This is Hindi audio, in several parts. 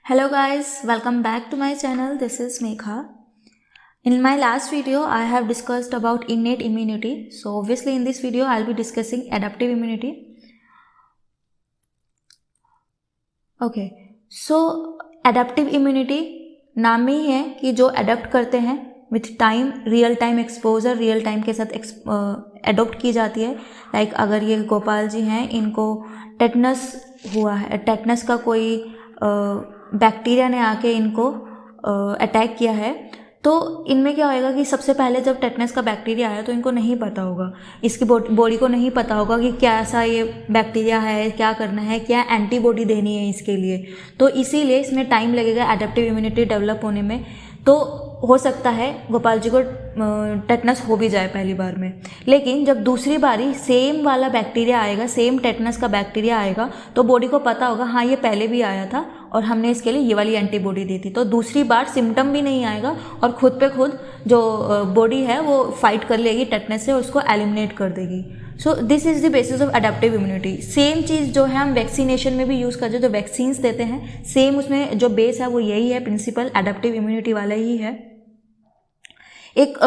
Hello guys, welcome back to my channel. This is Megha. In my last video, I have discussed about innate immunity. So obviously in this video, I'll be discussing adaptive immunity. Okay, so adaptive immunity नाम में ही है कि जो अडॉप्ट करते हैं with time, real time exposure, real time के साथ अडॉप्ट की जाती है. लाइक अगर ये गोपाल जी हैं, इनको टेटनस हुआ है, टेटनस का कोई बैक्टीरिया ने आके इनको अटैक किया है, तो इनमें क्या होएगा कि सबसे पहले जब टेटनस का बैक्टीरिया आया तो इनको नहीं पता होगा, इसकी बॉडी को नहीं पता होगा कि कैसा ये बैक्टीरिया है, क्या करना है, क्या एंटीबॉडी देनी है इसके लिए. तो इसीलिए इसमें टाइम लगेगा एडेप्टिव इम्यूनिटी डेवलप होने में. तो हो सकता है गोपाल जी को टेटनस हो भी जाए पहली बार में, लेकिन जब दूसरी बारी सेम वाला बैक्टीरिया आएगा, सेम टेटनस का बैक्टीरिया आएगा, तो बॉडी को पता होगा हाँ ये पहले भी आया था और हमने इसके लिए ये वाली एंटीबॉडी दी थी. तो दूसरी बार सिम्टम भी नहीं आएगा और खुद पे खुद जो बॉडी है वो फाइट कर लेगी टेटनस से और उसको एलिमिनेट कर देगी. So this is the basis of adaptive immunity. Same चीज़ जो है हम वैक्सीनेशन में भी यूज़ करते हैं, जो वैक्सीन्स देते हैं, सेम उसमें जो बेस है वो यही है, प्रिंसिपल एडेप्टिव इम्यूनिटी वाला ही है. एक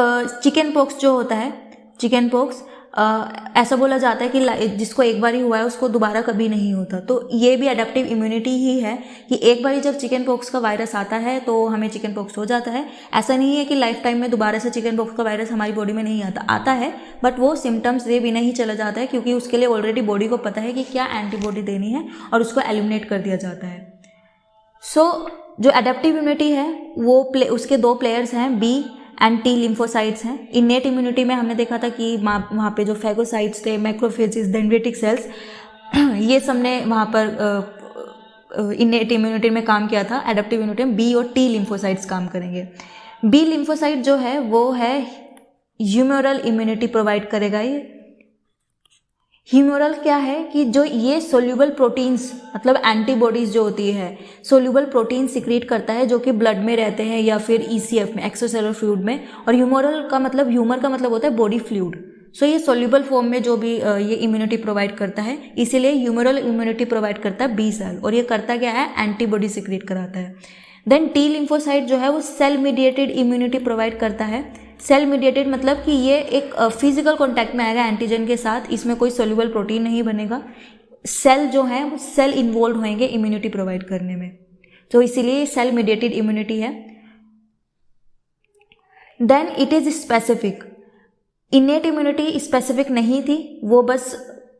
चिकन पॉक्स जो होता है, चिकन पॉक्स ऐसा बोला जाता है कि जिसको एक बार ही हुआ है उसको दोबारा कभी नहीं होता. तो ये भी एडेप्टिव इम्यूनिटी ही है कि एक बार जब चिकन पॉक्स का वायरस आता है तो हमें चिकन पॉक्स हो जाता है. ऐसा नहीं है कि लाइफ टाइम में दोबारा से चिकन पॉक्स का वायरस हमारी बॉडी में नहीं आता है, बट वो सिम्टम्स दे बिना ही चला जाता है, क्योंकि उसके लिए ऑलरेडी बॉडी को पता है कि क्या एंटीबॉडी देनी है और उसको एलिमिनेट कर दिया जाता है. सो जो एडेप्टिव इम्यूनिटी है वो उसके दो प्लेयर्स हैं, बी एंड टी लिम्फोसाइट्स हैं. इनेट इम्यूनिटी में हमने देखा था कि वहाँ पे जो फैगोसाइट्स थे, मैक्रोफेजेस, डेंड्रिटिक सेल्स, ये सब ने वहाँ पर इनेट इम्यूनिटी में काम किया था. एडेप्टिव इम्यूनिटी में बी और टी लिम्फोसाइट्स काम करेंगे. बी लिम्फोसाइट जो है वो है ह्यूमोरल इम्यूनिटी प्रोवाइड करेगा. ये ह्यूमोरल क्या है कि जो ये सोल्यूबल प्रोटीन्स, मतलब एंटीबॉडीज जो होती है, सोल्यूबल प्रोटीन सिक्रीट करता है जो कि ब्लड में रहते हैं या फिर ईसीएफ में, एक्स्ट्रासेलुलर फ्लूइड में. और ह्यूमोरल का मतलब, ह्यूमर का मतलब होता है बॉडी फ्लूइड. सो ये सोल्यूबल फॉर्म में जो भी ये इम्यूनिटी प्रोवाइड करता है, इसीलिए ह्यूमोरल इम्यूनिटी प्रोवाइड करता है बी सेल. और ये करता क्या है, एंटीबॉडी सिक्रीट कराता है. देन टी लिम्फोसाइट जो है वो सेल मीडिएटेड इम्यूनिटी प्रोवाइड करता है. सेल मीडिएटेड मतलब कि ये एक फिजिकल कॉन्टैक्ट में आएगा एंटीजन के साथ, इसमें कोई सोल्यूबल प्रोटीन नहीं बनेगा. सेल जो है वो सेल इन्वॉल्व होंगे इम्यूनिटी प्रोवाइड करने में, तो इसीलिए सेल मीडिएटेड इम्यूनिटी है. Then it is specific. Innate immunity specific नहीं थी, वो बस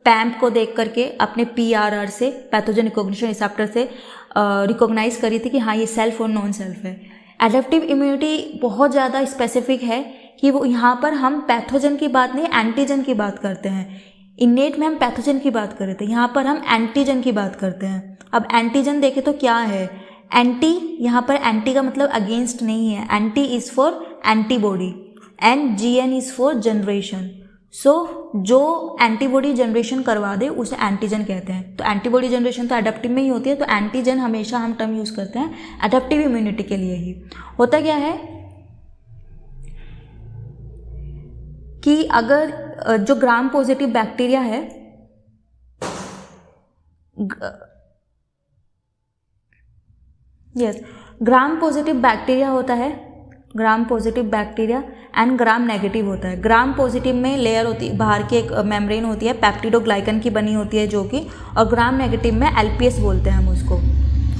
पैम्प को देख करके अपने PRR से, पैथोजन रिकॉग्निशन रिसेप्टर से रिकॉग्नाइज करी थी कि हाँ ये सेल्फ और नॉन सेल्फ है. एडेप्टिव इम्यूनिटी बहुत ज़्यादा स्पेसिफिक है कि वो यहाँ पर हम पैथोजन की बात नहीं, एंटीजन की बात करते हैं. इनेट में हम पैथोजन की बात कर रहे थे, यहाँ पर हम एंटीजन की बात करते हैं. अब एंटीजन देखें तो क्या है, एंटी, यहाँ पर एंटी का मतलब अगेंस्ट नहीं है, anti is for antibody and GN is for generation. So जो एंटीबॉडी जनरेशन करवा दे उसे एंटीजन कहते हैं. तो एंटीबॉडी जनरेशन तो एडेप्टिव में ही होती है, तो एंटीजन हमेशा हम टर्म यूज़ करते हैं एडेप्टिव इम्यूनिटी के लिए ही. होता क्या है कि अगर जो ग्राम पॉजिटिव बैक्टीरिया है, ग्राम पॉजिटिव बैक्टीरिया होता है, gram positive bacteria and gram negative होता है. ग्राम पॉजिटिव में लेयर होती है, बाहर की एक मेम्ब्रेन होती है, पेप्टिडोग्लाइकन की बनी होती है जो कि, और ग्राम नेगेटिव में LPS बोलते हैं हम उसको,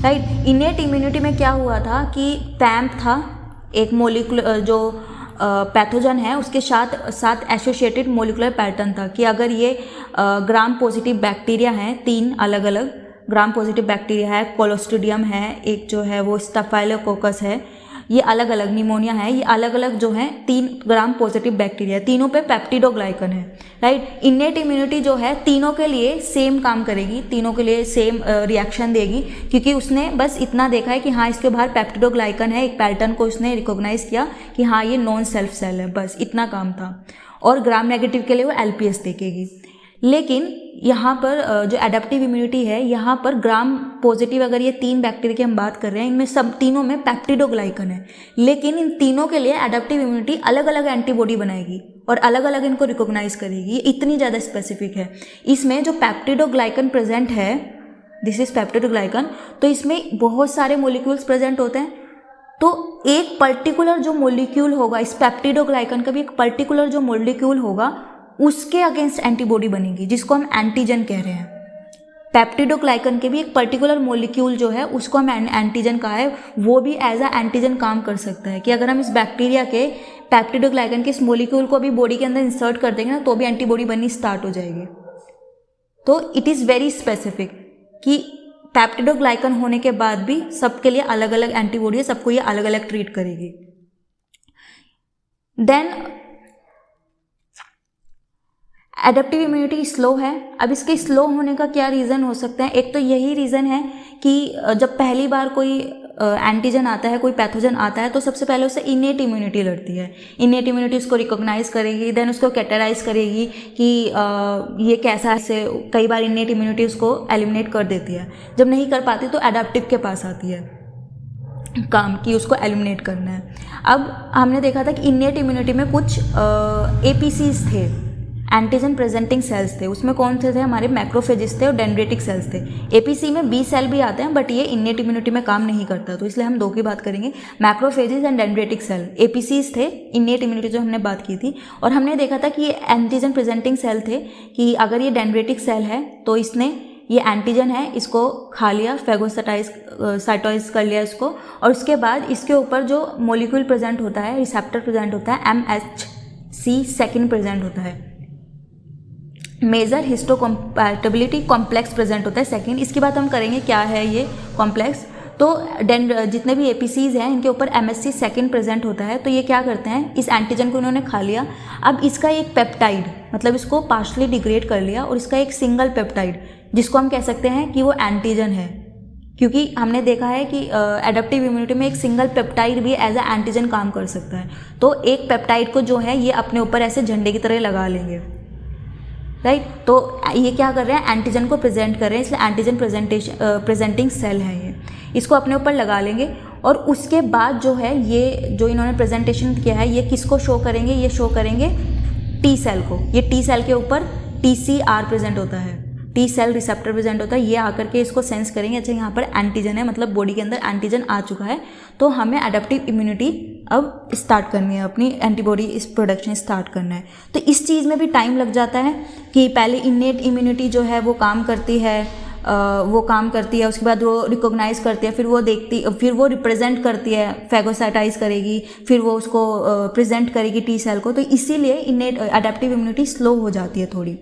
राइट. इनेट इम्यूनिटी में क्या हुआ था कि पैम्प था, एक मोलिकुलर जो पैथोजन है उसके साथ एसोसिएटेड मोलिकुलर पैटर्न था कि अगर ये ग्राम पॉजिटिव बैक्टीरिया हैं, 3 अलग अलग ग्राम पॉजिटिव बैक्टीरिया है, कोलोस्ट्रिडियम है, एक जो है वो स्टाफाइलोकोकस है, ये अलग अलग, निमोनिया है, ये अलग अलग जो है 3 ग्राम पॉजिटिव बैक्टीरिया, तीनों पे पेप्टिडोग्लाइकन है, राइट. इनेट इम्यूनिटी जो है तीनों के लिए सेम काम करेगी, तीनों के लिए सेम रिएक्शन देगी, क्योंकि उसने बस इतना देखा है कि हाँ इसके बाहर पेप्टिडोग्लाइकन है, एक पैटर्न को उसने रिकॉग्नाइज किया कि हाँ ये नॉन सेल्फ सेल है, बस इतना काम था. और ग्राम नेगेटिव के लिए वो LPS देखेगी. लेकिन यहाँ पर जो एडेप्टिव इम्यूनिटी है, यहाँ पर ग्राम पॉजिटिव, अगर ये 3 बैक्टीरिया की हम बात कर रहे हैं, इनमें सब तीनों में पेप्टिडोग्लाइकन है, लेकिन इन तीनों के लिए एडेप्टिव इम्यूनिटी अलग अलग एंटीबॉडी बनाएगी और अलग अलग इनको रिकॉग्नाइज करेगी. ये इतनी ज़्यादा स्पेसिफिक है. इसमें जो पेप्टिडोग्लाइकन प्रेजेंट है दिस इज पेप्टिडोग्लाइकन। तो इसमें बहुत सारे मोलिक्यूल्स प्रेजेंट होते हैं, तो एक पर्टिकुलर जो मोलिक्यूल होगा, इस पेप्टिडोग्लाइकन का भी एक पर्टिकुलर जो मोलिक्यूल होगा उसके अगेंस्ट एंटीबॉडी बनेगी, जिसको हम एंटीजन कह रहे हैं। पेप्टिडोग्लाइकन के भी एक पर्टिकुलर मोलिक्यूल जो है उसको हम एंटीजन कहा है, वो भी एज अ एंटीजन काम कर सकता है, कि अगर हम इस बैक्टीरिया के पेप्टिडोग्लाइकन के इस मोलिक्यूल को भी बॉडी के अंदर इंसर्ट कर देंगे ना, तो भी एंटीबॉडी बननी स्टार्ट हो जाएगी। तो इट इज़ वेरी स्पेसिफिक कि पेप्टिडोग्लाइकन होने के बाद भी सबके लिए अलग अलग एंटीबॉडी है, सबको ये अलग अलग ट्रीट करेगी। देन एडेप्टिव इम्यूनिटी स्लो है। अब इसके स्लो होने का क्या रीज़न हो सकता है? एक तो यही रीज़न है कि जब पहली बार कोई एंटीजन आता है, कोई पैथोजन आता है, तो सबसे पहले उससे इनेट इम्यूनिटी लड़ती है। इनेट इम्यूनिटी उसको रिकॉग्नाइज करेगी, देन उसको कैटेगराइज करेगी कि ये कैसा है। कई बार इनेट इम्यूनिटी उसको एलिमिनेट कर देती है, जब नहीं कर पाती तो एडेप्टिव के पास आती है काम कि उसको एलिमिनेट करना है। अब हमने देखा था कि इनेट इम्यूनिटी में कुछ एपीसीज थे, एंटीजन प्रेजेंटिंग सेल्स थे। उसमें कौन से थे? हमारे मैक्रोफेजिस थे और डेंड्रेटिक सेल्स थे। एपीसी में बी सेल भी आते हैं, बट ये इनेट इम्यूनिटी में काम नहीं करता, तो इसलिए हम दो की बात करेंगे, मैक्रोफेजिस एंड डेंड्रेटिक सेल। एपीसीज थे, इनेट इम्यूनिटी जो हमने बात की थी। और हमने देखा था कि ये एंटीजन प्रेजेंटिंग सेल थे, कि अगर ये डेंड्रेटिक सेल है तो इसने ये एंटीजन है, इसको खा लिया, साइटोइज कर लिया इसको, और उसके बाद इसके ऊपर जो मोलिक्यूल प्रेजेंट होता है, रिसेप्टर प्रेजेंट होता है, MHC सेकेंड प्रेजेंट होता है, मेजर हिस्टोकम्पैटिबिलिटी कॉम्प्लेक्स प्रेजेंट होता है सेकेंड। इसकी बात हम करेंगे क्या है ये कॉम्प्लेक्स। तो जितने भी एपीसीज हैं इनके ऊपर MHC सेकेंड प्रेजेंट होता है। तो ये क्या करते हैं, इस एंटीजन को इन्होंने खा लिया, अब इसका एक पेप्टाइड, मतलब इसको पार्शली डिग्रेड कर लिया, और इसका एक सिंगल पेप्टाइड, जिसको हम कह सकते हैं कि वो एंटीजन है, क्योंकि हमने देखा है कि एडेप्टिव इम्यूनिटी में एक सिंगल पेप्टाइड भी एज अ एंटीजन काम कर सकता है। तो एक पेप्टाइड को जो है ये अपने ऊपर ऐसे झंडे की तरह लगा लेंगे, राइट। तो ये क्या कर रहे हैं, एंटीजन को प्रेजेंट कर रहे हैं, इसलिए एंटीजन प्रेजेंटिंग सेल है ये, इसको अपने ऊपर लगा लेंगे। और उसके बाद जो है ये जो इन्होंने प्रेजेंटेशन किया है, ये किसको शो करेंगे? ये शो करेंगे टी सेल को। ये टी सेल के ऊपर TCR प्रेजेंट होता है, टी सेल रिसेप्टर प्रेजेंट होता है। ये आकर के इसको सेंस करेंगे, अच्छा यहाँ पर एंटीजन है, मतलब बॉडी के अंदर एंटीजन आ चुका है, तो हमें एडेप्टिव इम्यूनिटी अब स्टार्ट करनी है, अपनी एंटीबॉडी इस प्रोडक्शन स्टार्ट करना है। तो इस चीज़ में भी टाइम लग जाता है कि पहले इनेट इम्यूनिटी जो है वो काम करती है, उसके बाद वो रिकॉग्नाइज करती है, फिर वो देखती, फिर वो रिप्रेजेंट करती है, फैगोसाइटाइज करेगी, फिर वो उसको प्रेजेंट करेगी टी सेल को। तो इसीलिए इनेट एडेप्टिव इम्यूनिटी स्लो हो जाती है थोड़ी।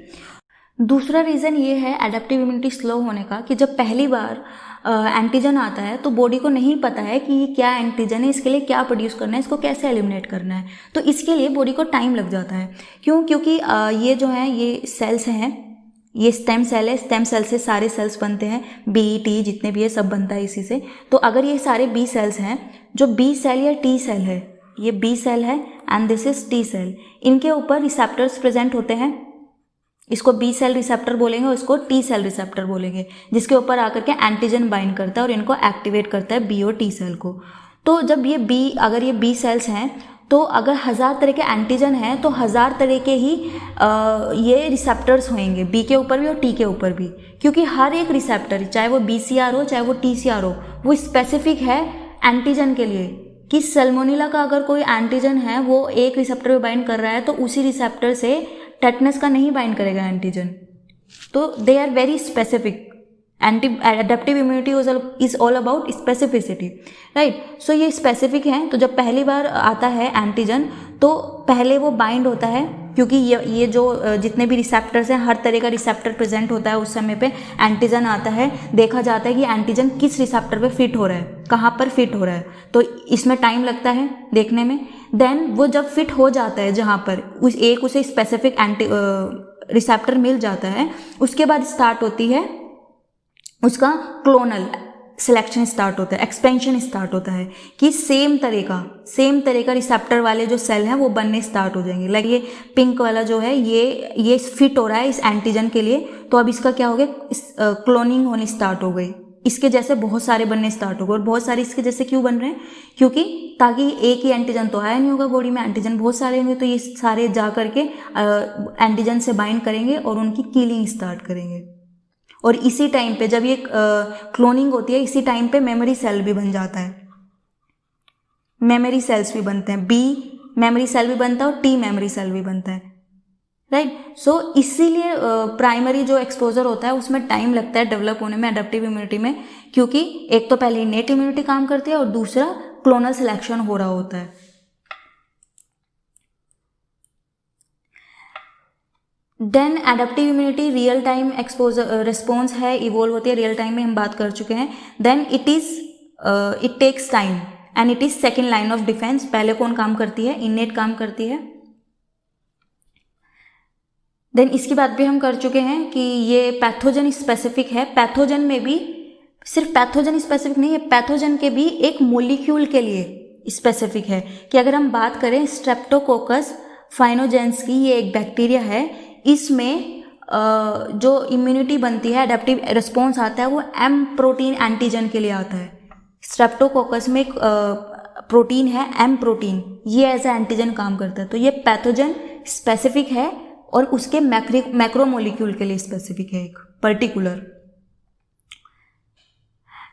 दूसरा रीज़न ये है एडेप्टिव इम्यूनिटी स्लो होने का कि जब पहली बार एंटीजन आता है तो बॉडी को नहीं पता है कि ये क्या एंटीजन है, इसके लिए क्या प्रोड्यूस करना है, इसको कैसे एलिमिनेट करना है। तो इसके लिए बॉडी को टाइम लग जाता है। क्यों? क्योंकि ये जो है ये सेल्स हैं, ये स्टेम सेल है, स्टेम सेल से सारे सेल्स बनते हैं, BT जितने भी है सब बनता है इसी से। तो अगर ये सारे B सेल्स हैं, जो B सेल या T सेल है, ये B सेल है and this is T cell, इनके ऊपर रिसेप्टर्स प्रेजेंट होते हैं, इसको B सेल रिसेप्टर बोलेंगे और इसको T सेल रिसेप्टर बोलेंगे, जिसके ऊपर आकर के एंटीजन बाइंड करता है और इनको एक्टिवेट करता है B और T सेल को। तो जब ये अगर ये B सेल्स हैं, तो अगर 1000 तरह के एंटीजन हैं तो 1000 तरह के ही ये रिसेप्टर्स होंगे, B के ऊपर भी और T के ऊपर भी, क्योंकि हर एक रिसेप्टर, चाहे वो BCR हो चाहे वो TCR हो, वो स्पेसिफिक है एंटीजन के लिए। कि सल्मोनेला का अगर कोई एंटीजन है वो एक रिसेप्टर पे बाइंड कर रहा है तो उसी रिसेप्टर से टेटनस का नहीं बाइंड करेगा एंटीजन। तो they are very specific. Adaptive immunity is all about specificity, right. So ये स्पेसिफिक है। तो जब पहली बार आता है एंटीजन तो पहले वो बाइंड होता है, क्योंकि ये जो जितने भी रिसेप्टर्स हैं, हर तरह का रिसेप्टर प्रेजेंट होता है उस समय पे एंटीजन आता है, देखा जाता है कि एंटीजन किस रिसेप्टर पे फिट हो रहा है, कहाँ पर फिट हो रहा है, तो इसमें टाइम लगता है देखने में। देन वो जब फिट हो जाता है जहाँ पर उसे स्पेसिफिक रिसेप्टर मिल जाता है, उसके बाद स्टार्ट होती है उसका क्लोनल सिलेक्शन स्टार्ट होता है, एक्सपेंशन स्टार्ट होता है कि सेम तरह का रिसेप्टर वाले जो सेल हैं वो बनने स्टार्ट हो जाएंगे। लाइक ये पिंक वाला जो है ये फिट हो रहा है इस एंटीजन के लिए, तो अब इसका क्या हो गया, क्लोनिंग होनी स्टार्ट हो गई, इसके जैसे बहुत सारे बनने स्टार्ट हो गए। और बहुत सारे इसके जैसे क्यों बन रहे हैं, क्योंकि ताकि एक ही एंटीजन तो आया नहीं होगा बॉडी में, एंटीजन बहुत सारे होंगे, तो ये सारे जा करके एंटीजन से बाइंड करेंगे और उनकी किलिंग स्टार्ट करेंगे। और इसी टाइम पे जब ये क्लोनिंग होती है, इसी टाइम पे मेमोरी सेल भी बन जाता है, मेमोरी सेल्स भी बनते हैं, बी मेमोरी सेल भी बनता है और टी मेमोरी सेल भी बनता है, राइट। सो इसीलिए प्राइमरी जो एक्सपोजर होता है उसमें टाइम लगता है डेवलप होने में एडेप्टिव इम्यूनिटी में, क्योंकि एक तो पहले इनेट इम्यूनिटी काम करती है और दूसरा क्लोनल सिलेक्शन हो रहा होता है। Then adaptive immunity real time exposure response है, इवोल्व होती है रियल टाइम में, हम बात कर चुके हैं। Then it takes time and it is second line of defence. पहले कौन काम करती है? इनेट काम करती है। देन इसकी बात भी हम कर चुके हैं कि ये पैथोजन स्पेसिफिक है। पैथोजन में भी सिर्फ पैथोजन स्पेसिफिक नहीं है, पैथोजन के भी एक मोलिक्यूल के लिए स्पेसिफिक है। कि अगर हम बात करें स्ट्रेप्टोकोकस फाइनोजेंस की, ये एक बैक्टीरिया है, इसमें जो इम्यूनिटी बनती है, एडेप्टिव रिस्पॉन्स आता है, वो एम प्रोटीन एंटीजन के लिए आता है। स्ट्रेप्टोकोकस में एक प्रोटीन है एम प्रोटीन, ये एज ए एंटीजन काम करता है। तो ये पैथोजन स्पेसिफिक है और उसके मैक्रोमोलिक्यूल के लिए स्पेसिफिक है, एक पर्टिकुलर।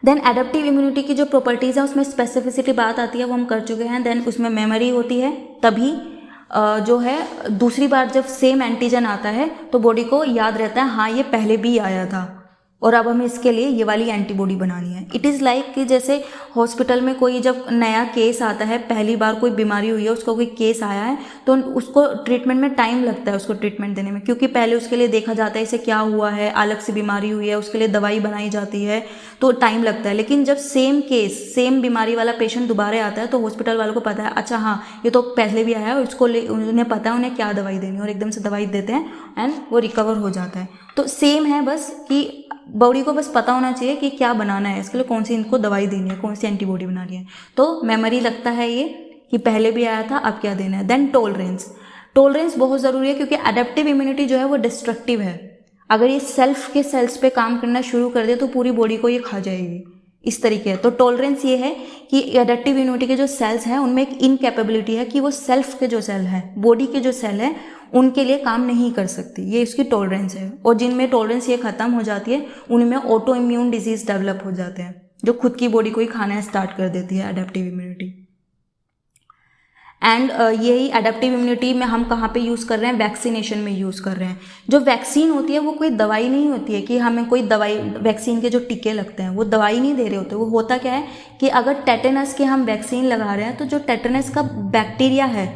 देन एडेप्टिव इम्यूनिटी की जो प्रॉपर्टीज़ है उसमें स्पेसिफिसिटी बात आती है, वो हम कर चुके हैं। देन उसमें मेमोरी होती है, तभी जो है दूसरी बार जब सेम एंटीजन आता है तो बॉडी को याद रहता है हाँ ये पहले भी आया था और अब हमें इसके लिए ये वाली एंटीबॉडी बनानी है। इट इज़ लाइक कि जैसे हॉस्पिटल में कोई जब नया केस आता है, पहली बार कोई बीमारी हुई है, उसको कोई केस आया है, तो उसको ट्रीटमेंट में टाइम लगता है, उसको ट्रीटमेंट देने में, क्योंकि पहले उसके लिए देखा जाता है इसे क्या हुआ है, अलग से बीमारी हुई है, उसके लिए दवाई बनाई जाती है, तो टाइम लगता है। लेकिन जब सेम केस, सेम बीमारी वाला पेशेंट दोबारा आता है तो हॉस्पिटल वालों को पता है अच्छा हाँ ये तो पहले भी आया है, उसको उन्हें पता है उन्हें क्या दवाई देनी है, और एकदम से दवाई देते हैं एंड वो रिकवर हो जाता है। तो सेम है, बस कि बॉडी को बस पता होना चाहिए कि क्या बनाना है, इसके लिए कौन सी इनको दवाई देनी है, कौन सी एंटीबॉडी बनानी है। तो मेमोरी लगता है ये कि पहले भी आया था, अब क्या देना है। देन टॉलरेंस बहुत ज़रूरी है, क्योंकि एडेप्टिव इम्यूनिटी जो है वो डिस्ट्रक्टिव है। अगर ये सेल्फ के सेल्स पे काम करना शुरू कर दे तो पूरी बॉडी को ये खा जाएगी, इस तरीके है। तो टॉलरेंस ये है कि एडेप्टिव इम्यूनिटी के जो सेल्स हैं उनमें एक इनकैपेबिलिटी है कि वो सेल्फ के जो सेल हैं, बॉडी के जो सेल हैं, उनके लिए काम नहीं कर सकती, ये इसकी टॉलरेंस है। और जिनमें टॉलरेंस ये खत्म हो जाती है उनमें ऑटो इम्यून डिजीज डेवलप हो जाते हैं, जो खुद की बॉडी को ही खाना स्टार्ट कर देती है एडेप्टिव इम्यूनिटी। एंड यही एडेप्टिव इम्यूनिटी में हम कहाँ पे यूज़ कर रहे हैं? वैक्सीनेशन में यूज़ कर रहे हैं। जो वैक्सीन होती है वो कोई दवाई नहीं होती है कि हमें कोई दवाई, वैक्सीन के जो टीके लगते हैं वो दवाई नहीं दे रहे होते। वो होता क्या है कि अगर टेटेनस के हम वैक्सीन लगा रहे हैं तो जो टेटेनस का बैक्टीरिया है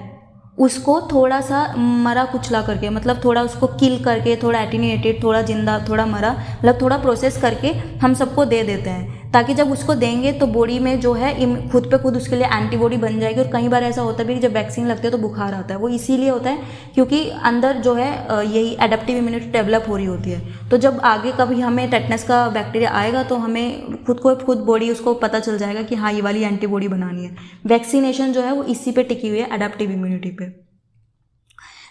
उसको थोड़ा सा मरा कुचला करके, मतलब थोड़ा उसको किल करके, थोड़ा एटीन्यूएटेड, थोड़ा जिंदा, थोड़ा मरा, मतलब थोड़ा प्रोसेस करके हम सबको दे देते हैं, ताकि जब उसको देंगे तो बॉडी में जो है खुद पे खुद उसके लिए एंटीबॉडी बन जाएगी। और कई बार ऐसा होता है भी कि जब वैक्सीन लगती है तो बुखार आता है, वो इसीलिए होता है क्योंकि अंदर जो है यही एडेप्टिव इम्यूनिटी डेवलप हो रही होती है। तो जब आगे कभी हमें टेटनस का बैक्टीरिया आएगा तो हमें खुद बॉडी उसको पता चल जाएगा कि हाँ ये वाली एंटीबॉडी बनानी है। वैक्सीनेशन जो है वो इसी पे टिकी हुई है, एडेप्टिव इम्यूनिटी पे।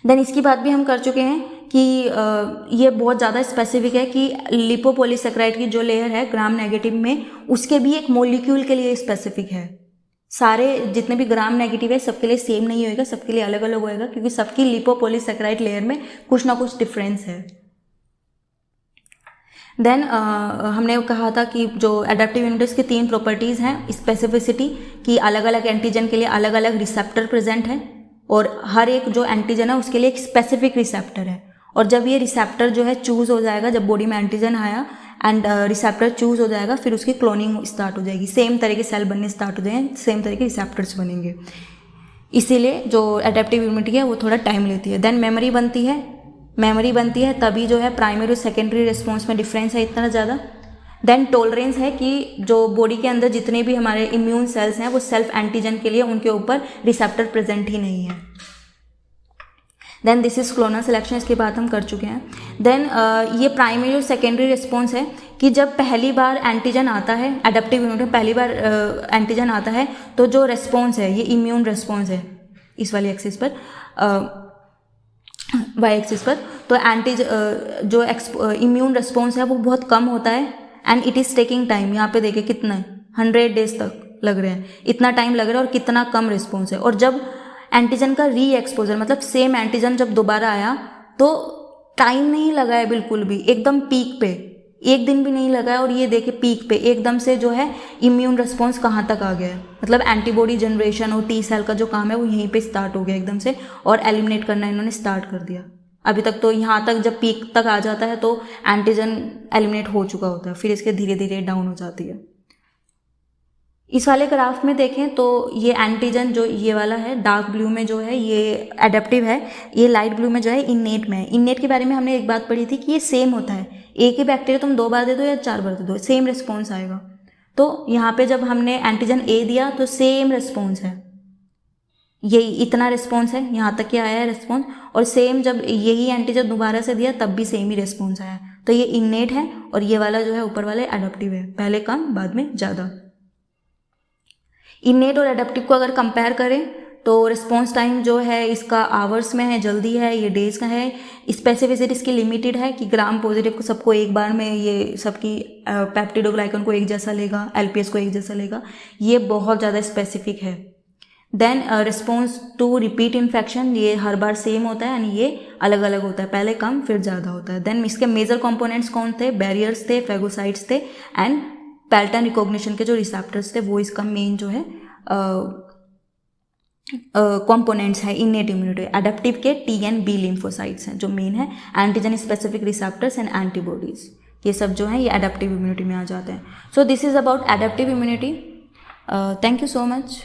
देन इसकी बात भी हम कर चुके हैं कि ये बहुत ज़्यादा स्पेसिफिक है कि लिपोपॉलीसेकेराइड की जो लेयर है ग्राम नेगेटिव में, उसके भी एक मॉलिक्यूल के लिए स्पेसिफिक है। सारे जितने भी ग्राम नेगेटिव है सबके लिए सेम नहीं होएगा, सबके लिए अलग अलग होएगा, क्योंकि सबकी लिपोपॉलीसेकेराइड लेयर में कुछ ना कुछ डिफरेंस है। देन हमने कहा था कि जो एडेप्टिव इम्यूनिटीज़ की 3 प्रॉपर्टीज़ हैं। स्पेसिफिसिटी, कि अलग अलग एंटीजन के लिए अलग अलग रिसेप्टर प्रेजेंट है, और हर एक जो एंटीजन है उसके लिए एक स्पेसिफिक रिसेप्टर है। और जब ये रिसेप्टर जो है चूज़ हो जाएगा, जब बॉडी में एंटीजन आया एंड रिसेप्टर चूज़ हो जाएगा, फिर उसकी क्लोनिंग स्टार्ट हो जाएगी, सेम तरह के सेल बनने स्टार्ट हो जाएंगे, सेम तरह के रिसेप्टर्स बनेंगे। इसीलिए जो एडेप्टिव इम्यूनिटी है वो थोड़ा टाइम लेती है। देन मेमोरी बनती है, तभी जो है प्राइमरी और सेकेंडरी रिस्पॉन्स में डिफरेंस है इतना ज़्यादा। देन टॉलरेंस है कि जो बॉडी के अंदर जितने भी हमारे इम्यून सेल्स हैं वो सेल्फ एंटीजन के लिए उनके ऊपर रिसेप्टर प्रेजेंट ही नहीं है। Then this is clonal selection, इसकी बात हम कर चुके हैं। देन ये प्राइमरी और सेकेंडरी रिस्पॉन्स है कि जब पहली बार एंटीजन आता है, एडेप्टिव इम्यूनिटी में पहली बार एंटीजन आता है तो जो रिस्पॉन्स है ये इम्यून रिस्पॉन्स है इस वाली एक्सिस पर, वाई एक्सिस पर। तो जो इम्यून रिस्पॉन्स है वो बहुत कम होता है and it is taking time. यहाँ पे देखिए कितना 100 डेज तक लग रहे हैं, इतना टाइम लग रहा है और कितना कम रिस्पॉन्स है। और जब एंटीजन का री एक्सपोजर, मतलब सेम एंटीजन जब दोबारा आया तो टाइम नहीं लगा है बिल्कुल भी, एकदम पीक पे, एक दिन भी नहीं लगा है और ये देखिए पीक पे एकदम से जो है इम्यून रिस्पॉन्स कहाँ तक आ गया है, मतलब एंटीबॉडी जनरेशन और टी सेल का जो काम है वो यहीं पे स्टार्ट हो गया एकदम से, और एलिमिनेट करना इन्होंने स्टार्ट कर दिया। अभी तक तो यहाँ तक जब पीक तक आ जाता है तो एंटीजन एलिमिनेट हो चुका होता है, फिर इसके धीरे धीरे डाउन हो जाती है। इस वाले ग्राफ में देखें तो ये एंटीजन जो ये वाला है डार्क ब्लू में जो है ये एडेप्टिव है, ये लाइट ब्लू में जो है इन्नेट में है। इन्नेट के बारे में हमने एक बात पढ़ी थी कि ये सेम होता है, एक ही बैक्टीरिया तुम 2 बार दे दो या 4 बार दे दो सेम रिस्पॉन्स आएगा। तो यहाँ पे जब हमने एंटीजन ए दिया तो सेम रिस्पॉन्स है, यही इतना रिस्पॉन्स है, यहाँ तक क्या आया है रिस्पॉन्स, और सेम जब यही एंटीजन दोबारा से दिया तब भी सेम ही रिस्पॉन्स आया। तो ये इन्नेट है और ये वाला जो है ऊपर वाले एडेप्टिव है, पहले कम बाद में ज़्यादा। इन्नेट और एडेप्टिव को अगर कंपेयर करें तो रिस्पॉन्स टाइम जो है इसका आवर्स में है, जल्दी है, ये डेज का है। स्पेसिफिसिटी इसकी लिमिटेड है कि ग्राम पॉजिटिव को सबको एक बार में ये सबकी पेप्टिडोग्लाइकन को एक जैसा लेगा, एलपीएस को एक जैसा लेगा, ये बहुत ज़्यादा स्पेसिफिक है। Then response to repeat infection, ये हर बार सेम होता है, यानी ये अलग अलग होता है, पहले कम फिर ज़्यादा होता है। देन इसके मेजर कंपोनेंट्स कौन थे, बैरियर्स थे, फेगोसाइट्स थे, एंड पैटर्न रिकॉग्निशन के जो रिसेप्टर्स थे वो इसका मेन जो है कंपोनेंट्स है इन्नेट इम्यूनिटी। एडेप्टिव के टी एंड बी लिम्फोसाइट्स हैं जो मेन है, antigen specific receptors and antibodies, ये सब जो है ये एडेप्टिव इम्यूनिटी में आ जाते हैं। So this is about adaptive immunity. Thank you so much.